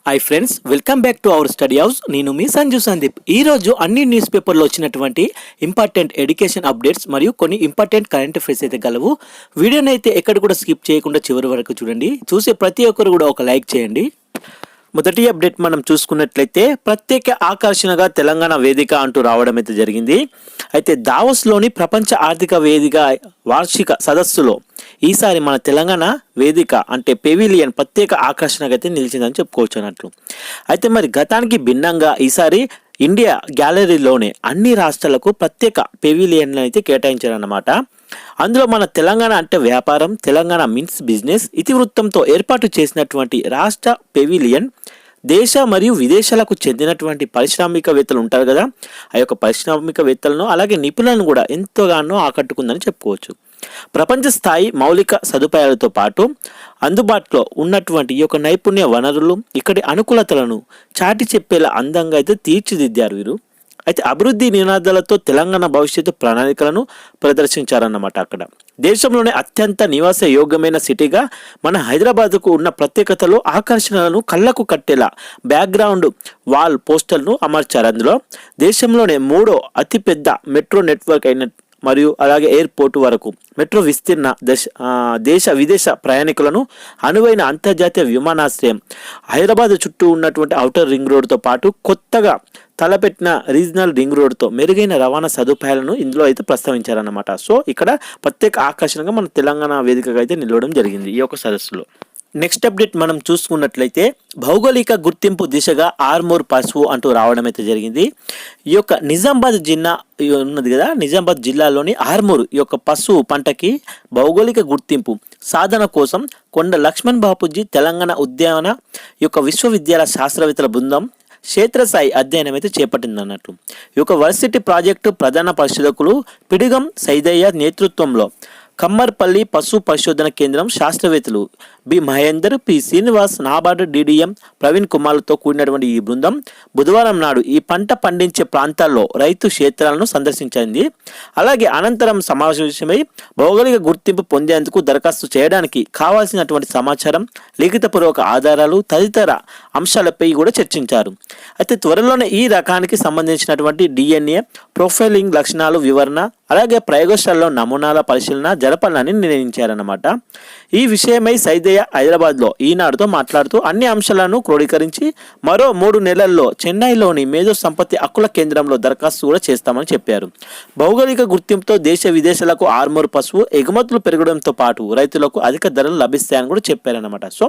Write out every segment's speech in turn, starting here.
Hi friends, welcome back to our study house. నేను మీ సంజు సందీప్. ఈరోజు అన్ని న్యూస్ పేపర్లో వచ్చినటువంటి ఇంపార్టెంట్ ఎడ్యుకేషన్ అప్డేట్స్ మరియు కొన్ని ఇంపార్టెంట్ కరెంట్ అఫైర్స్ అయితే గలవు. వీడియోని అయితే ఎక్కడ కూడా స్కిప్ చేయకుండా చివరి వరకు చూడండి. చూసే ప్రతి ఒక్కరు కూడా ఒక లైక్ చేయండి. మొదటి అప్డేట్ మనం చూసుకున్నట్లయితే ప్రత్యేక ఆకర్షణగా తెలంగాణ వేదిక అంటూ రావడం అయితే జరిగింది. అయితే దావోస్లోని ప్రపంచ ఆర్థిక వేదిక వార్షిక సదస్సులో ఈసారి మన తెలంగాణ వేదిక అంటే పెవిలియన్ ప్రత్యేక ఆకర్షణగా అయితే నిలిచిందని చెప్పుకోవచ్చు అన్నట్లు. అయితే మరి గతానికి భిన్నంగా ఈసారి ఇండియా గ్యాలరీలోనే అన్ని రాష్ట్రాలకు ప్రత్యేక పెవిలియన్లు అయితే కేటాయించారన్నమాట. అందులో మన తెలంగాణ అంటే వ్యాపారం, తెలంగాణ మీన్స్ బిజినెస్ ఇతివృత్తంతో ఏర్పాటు చేసినటువంటి రాష్ట్ర పెవిలియన్ దేశ మరియు విదేశాలకు చెందినటువంటి పారిశ్రామికవేత్తలు ఉంటారు కదా, ఆ యొక్క పారిశ్రామికవేత్తలను అలాగే నిపుణులను కూడా ఎంతగానో ఆకట్టుకుందని చెప్పుకోవచ్చు. ప్రపంచ స్థాయి మౌలిక సదుపాయాలతో పాటు అందుబాటులో ఉన్నటువంటి ఈ యొక్క నైపుణ్య వనరులు ఇక్కడి అనుకూలతలను చాటి చెప్పేలా అందంగా అయితే తీర్చిదిద్దారు వీరు. అయితే అభివృద్ధి నినాదాలతో తెలంగాణ భవిష్యత్తు ప్రణాళికలను ప్రదర్శించారన్నమాట. అక్కడ దేశంలోనే అత్యంత నివాస యోగ్యమైన సిటీగా మన హైదరాబాద్కు ఉన్న ప్రత్యేకతలు ఆకర్షణలను కళ్ళకు కట్టేలా బ్యాక్గ్రౌండ్ వాల్ పోస్టర్ను అమర్చారు. అందులో దేశంలోనే మూడో అతిపెద్ద మెట్రో నెట్వర్క్ అయిన మరియు అలాగే ఎయిర్పోర్ట్ వరకు మెట్రో విస్తీర్ణ దేశ విదేశ ప్రయాణికులను అనువైన అంతర్జాతీయ విమానాశ్రయం, హైదరాబాద్ చుట్టూ ఉన్నటువంటి ఔటర్ రింగ్ రోడ్తో పాటు కొత్తగా తలపెట్టిన రీజనల్ రింగ్ రోడ్తో మెరుగైన రవాణా సదుపాయాలను ఇందులో అయితే ప్రస్తావించారన్నమాట. సో ఇక్కడ ప్రత్యేక ఆకర్షణగా మన తెలంగాణ వేదికగా అయితే నిలవడం జరిగింది ఈ యొక్క సదస్సులో. నెక్స్ట్ అప్డేట్ మనం చూసుకున్నట్లయితే భౌగోళిక గుర్తింపు దిశగా ఆర్మూర్ పసుపు అంటూ రావడం అయితే జరిగింది. ఈ యొక్క నిజామాబాద్ జిల్లా ఉన్నది కదా, నిజామాబాద్ జిల్లాలోని ఆర్మూర్ ఈ యొక్క పసుపు పంటకి భౌగోళిక గుర్తింపు సాధన కోసం కొండ లక్ష్మణ్ బాపూజీ తెలంగాణ ఉద్యాన ఈ యొక్క విశ్వవిద్యాలయ శాస్త్రవేత్తల బృందం క్షేత్రస్థాయి అధ్యయనం అయితే చేపట్టింది అన్నట్టు. ఈ యొక్క వర్సిటీ ప్రాజెక్టు ప్రధాన పరిశోధకులు పిడిగం సైదయ్య నేతృత్వంలో కమ్మర్పల్లి పశు పరిశోధన కేంద్రం శాస్త్రవేత్తలు B Mahender, P Srinivas, NABARD DDM Praveen కుమార్లతో కూడినటువంటి ఈ బృందం బుధవారం నాడు ఈ పంట పండించే ప్రాంతాల్లో రైతు క్షేత్రాలను సందర్శించింది. అలాగే అనంతరం సమావేశమై భౌగోళిక గుర్తింపు పొందేందుకు దరఖాస్తు చేయడానికి కావాల్సినటువంటి సమాచారం, లిఖితపూర్వక ఆధారాలు తదితర అంశాలపై కూడా చర్చించారు. అయితే త్వరలోనే ఈ రకానికి సంబంధించినటువంటి డిఎన్ఏ ప్రొఫైలింగ్ లక్షణాలు వివరణ అలాగే ప్రయోగశాలలో నమూనాల పరిశీలన జరపాలని నిర్ణయించారన్నమాట. ఈ విషయమై సైదయ్య హైదరాబాద్లో ఈనాడుతో మాట్లాడుతూ అన్ని అంశాలను క్రోడీకరించి మరో 3 నెలల్లో చెన్నైలోని మేధో సంపత్తి హక్కుల కేంద్రంలో దరఖాస్తు కూడా చేస్తామని చెప్పారు. భౌగోళిక గుర్తింపుతో దేశ విదేశాలకు ఆర్మూర్ పసుపు ఎగుమతులు పెరగడంతో పాటు రైతులకు అధిక ధరలు లభిస్తాయని కూడా చెప్పారన్నమాట. సో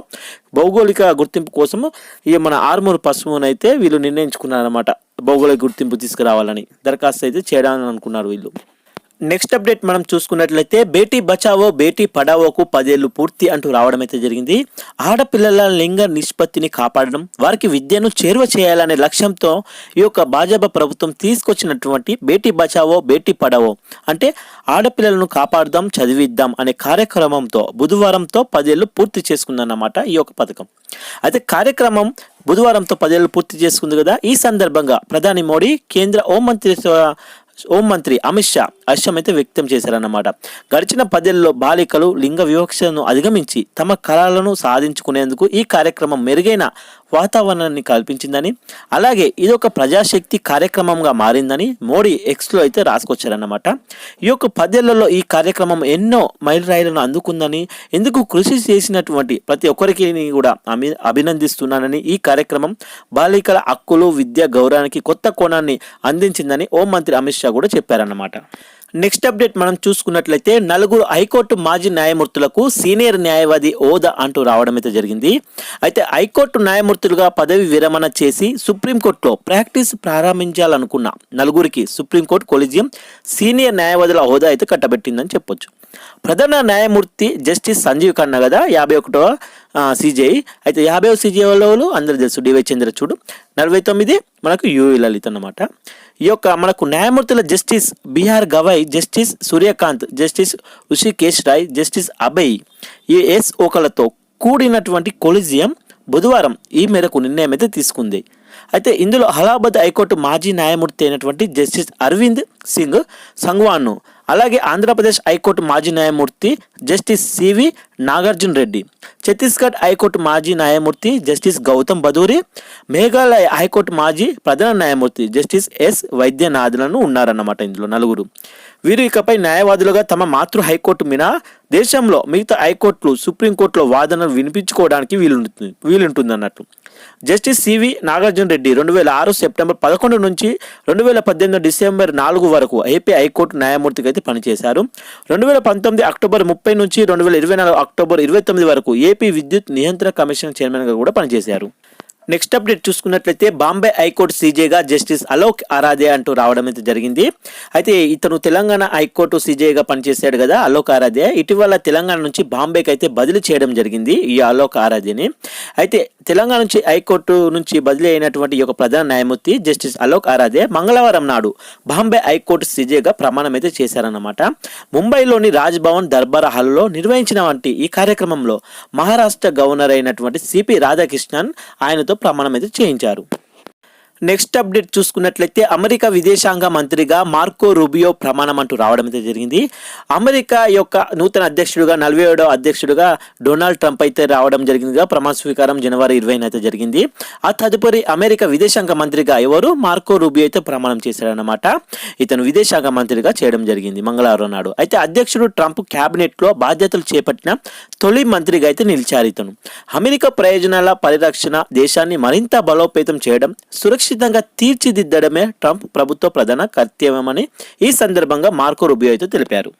భౌగోళిక గుర్తింపు కోసము ఈ మన ఆర్మూర్ పసుపునైతే వీళ్ళు నిర్ణయించుకున్నారన్నమాట. భౌగోళిక గుర్తింపు తీసుకురావాలని దరఖాస్తు అయితే చేయడానికి అనుకున్నారు వీళ్ళు. నెక్స్ట్ అప్డేట్ మనం చూసుకున్నట్లయితే బేటీ బచావో బేటీ పడావోకు 10 ఏళ్లు పూర్తి అంటూ రావడం అయితే జరిగింది. ఆడపిల్లల లింగ నిష్పత్తిని కాపాడడం, వారికి విద్యను చేరువ చేయాలనే లక్ష్యంతో ఈ యొక్క భాజపా ప్రభుత్వం తీసుకొచ్చినటువంటి బేటీ బచావో బేటీ పడావో అంటే ఆడపిల్లలను కాపాడుదాం చదివిద్దాం అనే కార్యక్రమంతో బుధవారంతో 10 ఏళ్లు పూర్తి చేసుకుందన్నమాట ఈ యొక్క పథకం. అయితే కార్యక్రమం బుధవారంతో 10 ఏళ్లు పూర్తి చేసుకుంది కదా. ఈ సందర్భంగా ప్రధాని మోడీ, కేంద్ర హోంమంత్రి అమిత్ షా హర్షం అయితే వ్యక్తం చేశారన్నమాట. గడిచిన 10 ఏళ్లలో బాలికలు లింగ వివక్షను అధిగమించి తమ కళలను సాధించుకునేందుకు ఈ కార్యక్రమం మెరుగైన వాతావరణాన్ని కల్పించిందని, అలాగే ఇదొక ప్రజాశక్తి కార్యక్రమంగా మారిందని మోడీ ఎక్స్లో అయితే రాసుకొచ్చారన్నమాట. ఈ యొక్క 10 ఏళ్లలో ఈ కార్యక్రమం ఎన్నో మైలురాయిలను అందుకుందని, ఎందుకు కృషి చేసినటువంటి ప్రతి ఒక్కరికి కూడా అభినందిస్తున్నానని, ఈ కార్యక్రమం బాలికల హక్కులు విద్య గౌరవానికి కొత్త కోణాన్ని అందించిందని హోంమంత్రి అమిత్ షా కూడా చెప్పారన్నమాట. నెక్స్ట్ అప్డేట్ మనం చూసుకున్నట్లయితే 4 హైకోర్టు మాజీ న్యాయమూర్తులకు సీనియర్ న్యాయవాది హోదా అంటూ రావడం అయితే జరిగింది. అయితే హైకోర్టు న్యాయమూర్తులుగా పదవి విరమణ చేసి సుప్రీంకోర్టులో ప్రాక్టీస్ ప్రారంభించాలనుకున్న 4కి సుప్రీంకోర్టు కొలీజియం సీనియర్ న్యాయవాదుల హోదా అయితే కట్టబెట్టిందని చెప్పొచ్చు. ప్రధాన న్యాయమూర్తి జస్టిస్ సంజీవ్ ఖన్నా కదా 51వ సిజేఐ. అయితే 50వ సిజేఐ వాళ్ళు అందరూ తెలుసు, డివై చంద్రచూడ్. 49 మనకు యువి లలిత్ అన్నమాట. ఈ యొక్క మనకు న్యాయమూర్తుల justice B R Gavai, justice Suryakant, justice Hrishikesh Roy, justice Abhay S ఓకలతో కూడినటువంటి కొలీజియం బుధవారం ఈ మేరకు నిర్ణయం అయితే తీసుకుంది. అయితే ఇందులో అలహాబాద్ హైకోర్టు మాజీ న్యాయమూర్తి అయినటువంటి జస్టిస్ అరవింద్ సింగ్ సంగ్వాన్ను, అలాగే ఆంధ్రప్రదేశ్ హైకోర్టు మాజీ న్యాయమూర్తి justice C V Nagarjuna Reddy, Chhattisgarh high court మాజీ న్యాయమూర్తి జస్టిస్ గౌతమ్ భదూరి, మేఘాలయ హైకోర్టు మాజీ ప్రధాన న్యాయమూర్తి జస్టిస్ ఎస్ వైద్యనాథన్లను ఉన్నారన్నమాట. ఇందులో నలుగురు. వీరు ఇకపై న్యాయవాదులుగా తమ మాతృ హైకోర్టు మినహా దేశంలో మిగతా హైకోర్టులు, సుప్రీంకోర్టులో వాదనలు వినిపించుకోవడానికి వీలుంటుంది అన్నట్టు. Justice C V Nagarjuna Reddy 2006 September 11 నుంచి 2018 డిసెంబర్ 4 వరకు ఏపీ హైకోర్టు న్యాయమూర్తిగా అయితే పనిచేశారు. 2019 అక్టోబర్ 30 నుంచి 2024 అక్టోబర్ 29 వరకు ఏపీ విద్యుత్ నియంత్రణ కమిషన్ చైర్మన్గా కూడా పనిచేశారు. నెక్స్ట్ అప్డేట్ చూసుకున్నట్లయితే బాంబే హైకోర్టు సీజేగా జస్టిస్ అలోక్ ఆరాధ్య అంటూ రావడం అయితే జరిగింది. అయితే ఇతను తెలంగాణ హైకోర్టు సీజేగా పనిచేశాడు కదా అలోక్ ఆరాధ్య. ఇటీవల తెలంగాణ నుంచి బాంబేకి అయితే బదిలీ చేయడం జరిగింది ఈ అలోక్ ఆరాధ్యని. అయితే తెలంగాణ నుంచి హైకోర్టు నుంచి బదిలీ అయినటువంటి ఈ యొక్క ప్రధాన న్యాయమూర్తి జస్టిస్ అలోక్ ఆరాధ్య మంగళవారం నాడు బాంబే హైకోర్టు సీజేగా ప్రమాణం అయితే చేశారన్నమాట. ముంబైలోని రాజ్ భవన్ దర్బార్ హాల్లో నిర్వహించిన వంటి ఈ కార్యక్రమంలో మహారాష్ట్ర గవర్నర్ అయినటువంటి సిపి రాధాకృష్ణన్ ఆయనతో ప్రమాణం అయితే చేయించారు. నెక్స్ట్ అప్డేట్ చూసుకున్నట్లయితే అమెరికా విదేశాంగ మంత్రిగా మార్కో రూబియో ప్రమాణం అంటూ రావడం అయితే జరిగింది. అమెరికా యొక్క నూతన అధ్యక్షుడిగా 47వ అధ్యక్షుడిగా డొనాల్డ్ ట్రంప్ అయితే రావడం జరిగిందిగా. ప్రమాణ స్వీకారం జనవరి 20 అయితే జరిగింది. ఆ తదుపరి అమెరికా విదేశాంగ మంత్రిగా ఎవరు మార్కో రూబియో అయితే ప్రమాణం చేశారన్నమాట. ఇతను విదేశాంగ మంత్రిగా చేయడం జరిగింది మంగళవారం నాడు. అయితే అధ్యక్షుడు ట్రంప్ క్యాబినెట్ లో బాధ్యతలు చేపట్టిన తొలి మంత్రిగా అయితే నిలిచారు ఇతను. అమెరికా ప్రయోజనాల పరిరక్షణ, దేశాన్ని మరింత బలోపేతం చేయడం, సురక్షితంగా తీర్చిదిద్దడమే ట్రంప్ ప్రభుత్వ ప్రధాన కర్తవ్యమని ఈ సందర్భంగా మార్కో రూబియో అయితే తెలిపారు.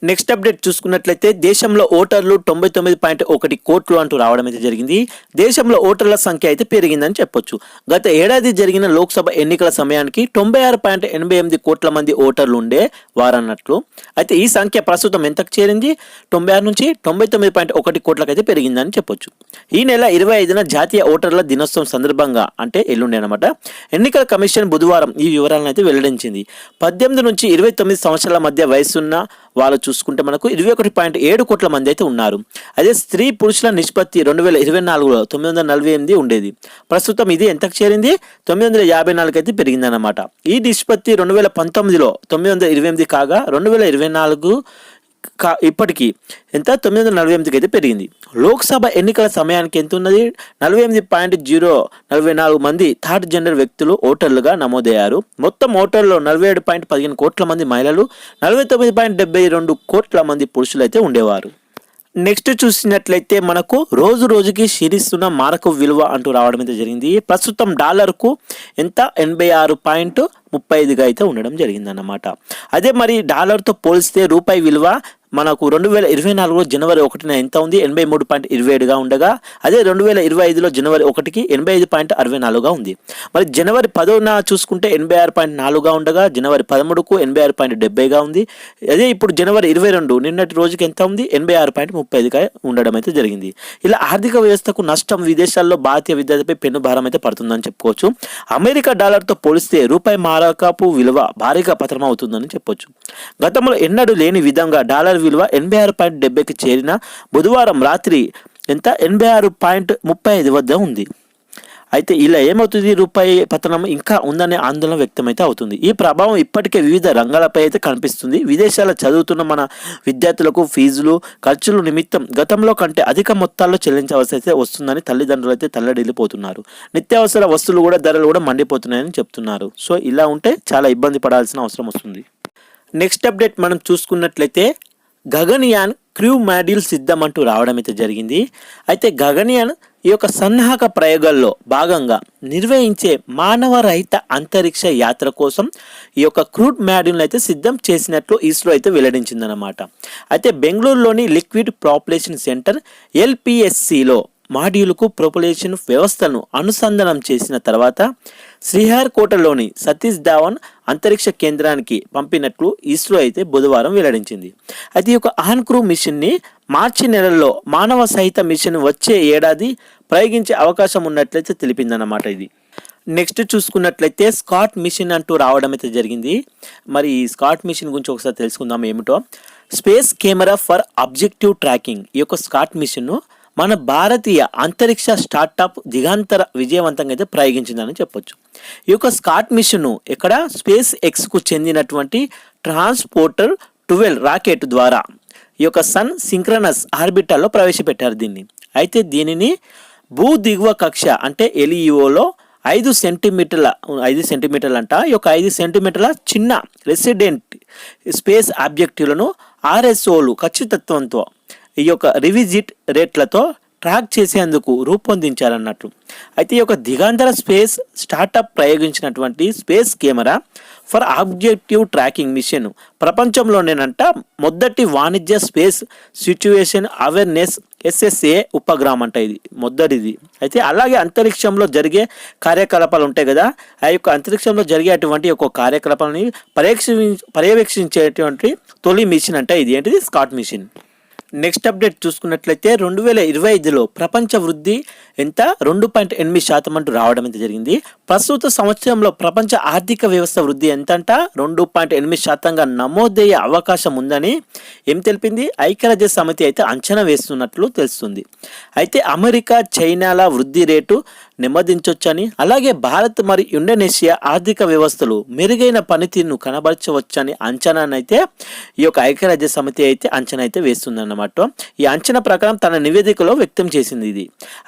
నెక్స్ట్ అప్డేట్ చూసుకున్నట్లయితే దేశంలో ఓటర్లు 99.1 కోట్లు అంటూ రావడం అయితే జరిగింది. దేశంలో ఓటర్ల సంఖ్య అయితే పెరిగిందని చెప్పొచ్చు. గత ఏడాది జరిగిన లోక్సభ ఎన్నికల సమయానికి 96.88 కోట్ల మంది ఓటర్లు ఉండే వారన్నట్లు. అయితే ఈ సంఖ్య ప్రస్తుతం ఎంతకు చేరింది? 96 నుంచి 99.1 కోట్లకు అయితే పెరిగిందని చెప్పొచ్చు. ఈ నెల 25న జాతీయ ఓటర్ల దినోత్సవం సందర్భంగా, అంటే ఎల్లుండి అనమాట, ఎన్నికల కమిషన్ బుధవారం ఈ వివరాలను అయితే వెల్లడించింది. 18 నుంచి 29 సంవత్సరాల మధ్య వయసున్న వాళ్ళు చూసుకుంటే మనకు 21.7 కోట్ల మంది అయితే ఉన్నారు. అదే స్త్రీ పురుషుల నిష్పత్తి 2024లో 948 ఉండేది. ప్రస్తుతం ఇది ఎంతకు చేరింది? 954 అయితే పెరిగిందన్నమాట. ఈ నిష్పత్తి 2019లో 928 కాగా 2024 ఇప్పటికీ ఎంత 948కి అయితే పెరిగింది. లోక్సభ ఎన్నికల సమయానికి ఎంత ఉన్నది? 48.044 మంది థర్డ్ జెండర్ వ్యక్తులు ఓటర్లుగా నమోదయ్యారు. మొత్తం ఓటర్లో 47.15 కోట్ల మంది మహిళలు, 49.72 కోట్ల మంది పురుషులు అయితే ఉండేవారు. నెక్స్ట్ చూసినట్లయితే మనకు రోజు రోజుకి క్షీణిస్తున్న మారక విలువ అంటూ రావడం అయితే జరిగింది. ప్రస్తుతం డాలర్కు ఎంత 86.35గా అయితే ఉండడం జరిగిందన్నమాట. అదే మరి డాలర్తో పోలిస్తే రూపాయి విలువ మనకు 2024లో జనవరి 1న ఎంత ఉంది? 83.27గా ఉండగా, అదే 2025లో జనవరి 1కి 85.64గా ఉంది. మరి జనవరి 10న చూసుకుంటే 86.4గా ఉండగా, జనవరి 13కు 86.70గా ఉంది. అదే ఇప్పుడు జనవరి 22 నిన్నటి రోజుకి ఎంత ఉంది? 86.30గా ఉండడం అయితే జరిగింది. ఇలా ఆర్థిక వ్యవస్థకు నష్టం, విదేశాల్లో భారతీయ విద్యార్థిపై పెను భారం అయితే పడుతుందని చెప్పుకోవచ్చు. అమెరికా డాలర్తో పోలిస్తే రూపాయి మారకపు విలువ భారీగా పతనం అవుతుందని చెప్పొచ్చు. గతంలో ఎన్నడూ లేని విధంగా డాలర్ విలువ 86.70కి చేరిన బుధవారం రాత్రి ఎంత 86.35 వద్ద ఉంది. అయితే ఇలా ఏమవుతుంది? రూపాయి పతనం ఇంకా ఉందనే ఆందోళన వ్యక్తమైతే అవుతుంది. ఈ ప్రభావం ఇప్పటికే వివిధ రంగాలపై అయితే కనిపిస్తుంది. విదేశాల చదువుతున్న మన విద్యార్థులకు ఫీజులు, ఖర్చులు నిమిత్తం గతంలో కంటే అధిక మొత్తాల్లో చెల్లించవలసి అయితే వస్తుందని తల్లిదండ్రులు అయితే తల్లడిల్లిపోతున్నారు. నిత్యావసర వస్తువులు కూడా ధరలు కూడా మండిపోతున్నాయని చెప్తున్నారు. సో ఇలా ఉంటే చాలా ఇబ్బంది పడాల్సిన అవసరం వస్తుంది. నెక్స్ట్ అప్డేట్ మనం చూసుకున్నట్లయితే గగన్యాన్ క్రూ మాడ్యూల్ సిద్ధం అంటూ రావడం అయితే జరిగింది. అయితే గగన్యాన్ ఈ యొక్క సన్నాహక ప్రయోగాల్లో భాగంగా నిర్వహించే మానవరహిత అంతరిక్ష యాత్ర కోసం ఈ యొక్క క్రూడ్ మాడ్యూల్ అయితే సిద్ధం చేసినట్లు ఇస్రో అయితే వెల్లడించిందనమాట. అయితే బెంగళూరులోని లిక్విడ్ ప్రాపల్షన్ సెంటర్ LPSCలో మాడ్యూల్కు ప్రొపల్షన్ వ్యవస్థను అనుసంధానం చేసిన తర్వాత శ్రీహరికోటలోని సతీష్ ధావన్ అంతరిక్ష కేంద్రానికి పంపినట్లు ఇస్రో అయితే బుధవారం వెల్లడించింది. అయితే ఈ యొక్క ఆన్ క్రూ మిషన్ని మార్చి నెలలో మానవ సహిత మిషన్ వచ్చే ఏడాది ప్రయోగించే అవకాశం ఉన్నట్లయితే తెలిపిందన్నమాట. ఇది నెక్స్ట్ చూసుకున్నట్లయితే స్కాట్ మిషన్ అంటూ రావడం అయితే జరిగింది. మరి ఈ స్కాట్ మిషన్ గురించి ఒకసారి తెలుసుకుందాం ఏమిటో. Space camera for objective tracking, ఈ యొక్క స్కాట్ మిషన్ను మన భారతీయ అంతరిక్ష స్టార్టప్ దిగాంతర విజయవంతంగా అయితే ప్రయోగించిందని చెప్పొచ్చు. ఈ యొక్క స్కాట్ మిషన్ ఇక్కడ స్పేస్ ఎక్స్కు చెందినటువంటి ట్రాన్స్పోర్టర్ 12 రాకెట్ ద్వారా ఈ యొక్క సన్ సింక్రనస్ ఆర్బిటాల్లో ప్రవేశపెట్టారు దీన్ని. అయితే దీనిని భూ దిగువ కక్ష అంటే ఎలిఈఓలో 5 సెంటీమీటర్లు అంట. ఈ యొక్క 5 సెంటీమీటర్ల చిన్న రెసిడెంట్ స్పేస్ ఆబ్జెక్టివ్లను ఆర్ఎస్ఓలు ఖచ్చితత్వంతో ఈ యొక్క రివిజిట్ రేట్లతో ట్రాక్ చేసేందుకు రూపొందించారన్నట్లు. అయితే ఈ యొక్క దిగాంతర స్పేస్ స్టార్టప్ ప్రయోగించినటువంటి space camera for objective tracking mission ప్రపంచంలోనేనంట మొదటి వాణిజ్య స్పేస్ సిచ్యువేషన్ అవేర్నెస్ SSA ఉపగ్రహం అంట ఇది మొదటిది. అయితే అలాగే అంతరిక్షంలో జరిగే కార్యకలాపాలు ఉంటాయి కదా, ఆ యొక్క అంతరిక్షంలో జరిగేటువంటి ఒక కార్యకలాపాలని పర్యవేక్షించేటువంటి తొలి మిషన్ అంట ఇది. ఏంటిది? Scott machine. నెక్స్ట్ అప్డేట్ చూసుకున్నట్లయితే 2025లో ప్రపంచ వృద్ధి ఎంత 2.8% అంటూ రావడం అయితే జరిగింది. ప్రస్తుత సంవత్సరంలో ప్రపంచ ఆర్థిక వ్యవస్థ వృద్ధి ఎంతంట 2.8%గా నమోదయ్యే అవకాశం ఉందని ఏం తెలిపింది? ఐక్యరాజ్య సమితి అయితే అంచనా వేస్తున్నట్లు తెలుస్తుంది. అయితే అమెరికా, చైనాల వృద్ధి రేటు నెమ్మదించవచ్చని, అలాగే భారత్ మరియు ఇండోనేషియా ఆర్థిక వ్యవస్థలు మెరుగైన పనితీరును కనబరచవచ్చని అంచనానైతే ఈ యొక్క ఐక్యరాజ్య సమితి అయితే అంచనా అయితే వేస్తుందన్నమాట. ఈ అంచనా ప్రకారం తన నివేదికలో వ్యక్తం చేసింది ఇది.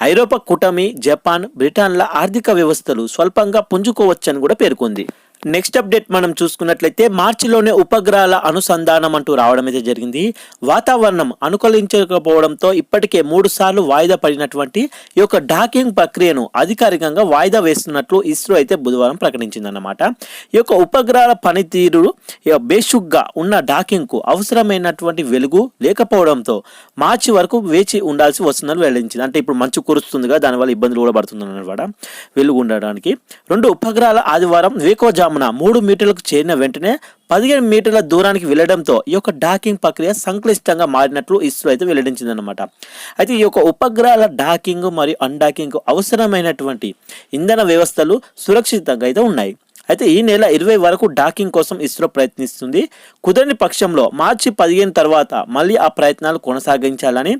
ఐరోపా కూటమి, జపాన్, బ్రిటన్ల ఆర్థిక వ్యవస్థలు స్వల్పంగా పుంజుకోవచ్చని కూడా పేర్కొంది. నెక్స్ట్ అప్డేట్ మనం చూసుకున్నట్లయితే మార్చిలోనే ఉపగ్రహాల అనుసంధానం అంటూ రావడం అయితే జరిగింది. వాతావరణం అనుకూలించకపోవడంతో ఇప్పటికే 3 సార్లు వాయిదా పడినటువంటి ఈ యొక్క డాకింగ్ ప్రక్రియను అధికారికంగా వాయిదా వేస్తున్నట్లు ఇస్రో అయితే బుధవారం ప్రకటించిందన్నమాట. ఈ యొక్క ఉపగ్రహాల పనితీరు బేషుగ్గా ఉన్న డాకింగ్కు అవసరమైనటువంటి వెలుగు లేకపోవడంతో మార్చి వరకు వేచి ఉండాల్సి వస్తుందని వెల్లడించింది. అంటే ఇప్పుడు మంచు కురుస్తుందిగా, దానివల్ల ఇబ్బందులు కూడా పడుతుందన్నమాట వెలుగు ఉండడానికి. 2 ఉపగ్రహాల ఆదివారం వేకోజామున 3 మీటర్లకు చేరిన వెంటనే 15 మీటర్ల దూరానికి వెళ్లడంతో ఈ యొక్క డాకింగ్ ప్రక్రియ సంక్లిష్టంగా మారినట్లు ఇస్రో అయితే వెల్లడించిందనమాట. అయితే ఈ యొక్క ఉపగ్రహాల డాకింగ్ మరియు అన్డాకింగ్ అవసరమైనటువంటి ఇంధన వ్యవస్థలు సురక్షితంగా అయితే ఉన్నాయి. అయితే ఈ నెల 20 వరకు డాకింగ్ కోసం ఇస్రో ప్రయత్నిస్తుంది. కుదరని పక్షంలో మార్చి 15 తర్వాత మళ్ళీ ఆ ప్రయత్నాలు కొనసాగించాలని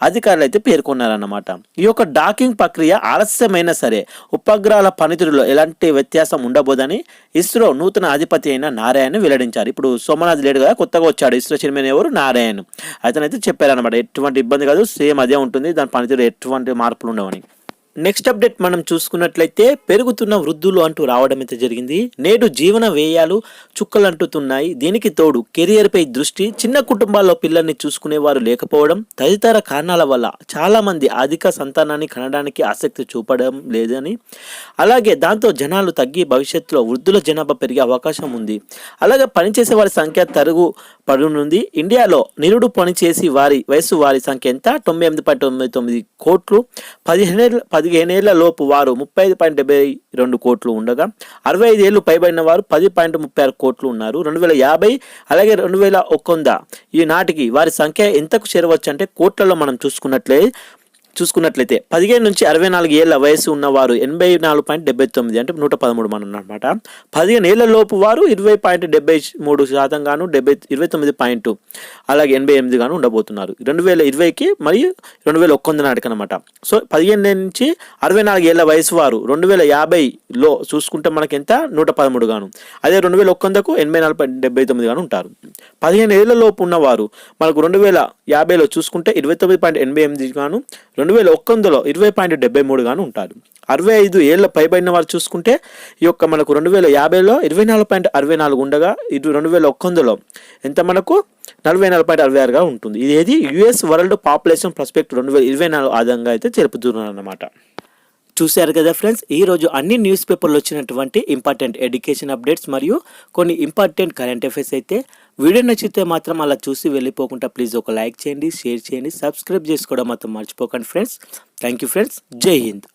అధికారులు అయితే పేర్కొన్నారన్నమాట. ఈ యొక్క డాకింగ్ ప్రక్రియ ఆలస్యమైనా సరే ఉపగ్రహాల పనితీరులో ఎలాంటి వ్యత్యాసం ఉండబోదని ఇస్రో నూతన అధిపతి అయిన నారాయణ్ వెల్లడించారు. ఇప్పుడు సోమనాథ్ లేడు కదా, కొత్తగా వచ్చాడు ఇస్రో చైర్మన్ ఎవరు? నారాయణ్. అతనైతే చెప్పారనమాట ఎటువంటి ఇబ్బంది కాదు, సేమ్ అదే ఉంటుంది, దాని పనితీరు ఎటువంటి మార్పులు ఉండవని. నెక్స్ట్ అప్డేట్ మనం చూసుకున్నట్లయితే పెరుగుతున్న వృద్ధులు అంటూ రావడం అయితే జరిగింది. నేడు జీవన వ్యయాలు చుక్కలంటుతున్నాయి. దీనికి తోడు కెరియర్పై దృష్టి, చిన్న కుటుంబాల్లో పిల్లల్ని చూసుకునేవారు లేకపోవడం తదితర కారణాల వల్ల చాలామంది అధిక సంతానాన్ని కనడానికి ఆసక్తి చూపడం లేదని, అలాగే దాంతో జనాలు తగ్గి భవిష్యత్తులో వృద్ధుల జనాభా పెరిగే అవకాశం ఉంది. అలాగే పనిచేసే వారి సంఖ్య తరుగు పడునుంది. ఇండియాలో నిరుడు పనిచేసి వయసు వారి సంఖ్య ఎంత? 98.99 కోట్లు. 15 ఏళ్ల లోపు వారు 30.72 కోట్లు ఉండగా 65 ఏళ్లు పైబడిన వారు 10.36 కోట్లు ఉన్నారు. 2050 అలాగే 2100 ఈ నాటికి వారి సంఖ్య ఎంతకు చేరవచ్చు అంటే కోట్లలో మనం చూసుకున్నట్లయితే 15 నుంచి 64 ఏళ్ల వయసు ఉన్నవారు 84.79 అంటే 113 మనం అనమాట. 15 ఏళ్ల లోపు వారు 20.73% గాను 29 అలాగే 88 గాను ఉండబోతున్నారు 2020కి మరియు 2100 నాటికి అనమాట. సో 15 నుంచి 64 ఏళ్ల వయసు వారు 2050లో చూసుకుంటే మనకి ఎంత? 113 గాను, అదే 2100కు 84.79 గాను ఉంటారు. 15 ఏళ్ల లోపు ఉన్నవారు మనకు 2050లో చూసుకుంటే 29.88 గాను, 2100లో 20.73 గాను ఉంటారు. 65 ఏళ్ల పైబడిన వారు చూసుకుంటే ఈ యొక్క మనకు 2050లో 24.64 ఉండగా 2100లో ఎంత మనకు 44.66గా ఉంటుంది. ఇది US వరల్డ్ పాపులేషన్ ప్రాస్పెక్ట్ 2024 ఆధారంగా అయితే తెలుపుతున్నారు అన్నమాట. చూశారు కదా ఫ్రెండ్స్, ఈరోజు అన్ని న్యూస్ పేపర్లో వచ్చినటువంటి ఇంపార్టెంట్ ఎడ్యుకేషన్ అప్డేట్స్ మరియు కొన్ని ఇంపార్టెంట్ కరెంట్ అఫైర్స్ అయితే. వీడియో నచ్చితే మాత్రం అలా చూసి వెళ్ళిపోకుండా ప్లీజ్ ఒక లైక్ చేయండి, షేర్ చేయండి, సబ్స్క్రైబ్ చేసుకోవడం మాత్రం మర్చిపోకండి ఫ్రెండ్స్. Thank you friends. జై హింద్.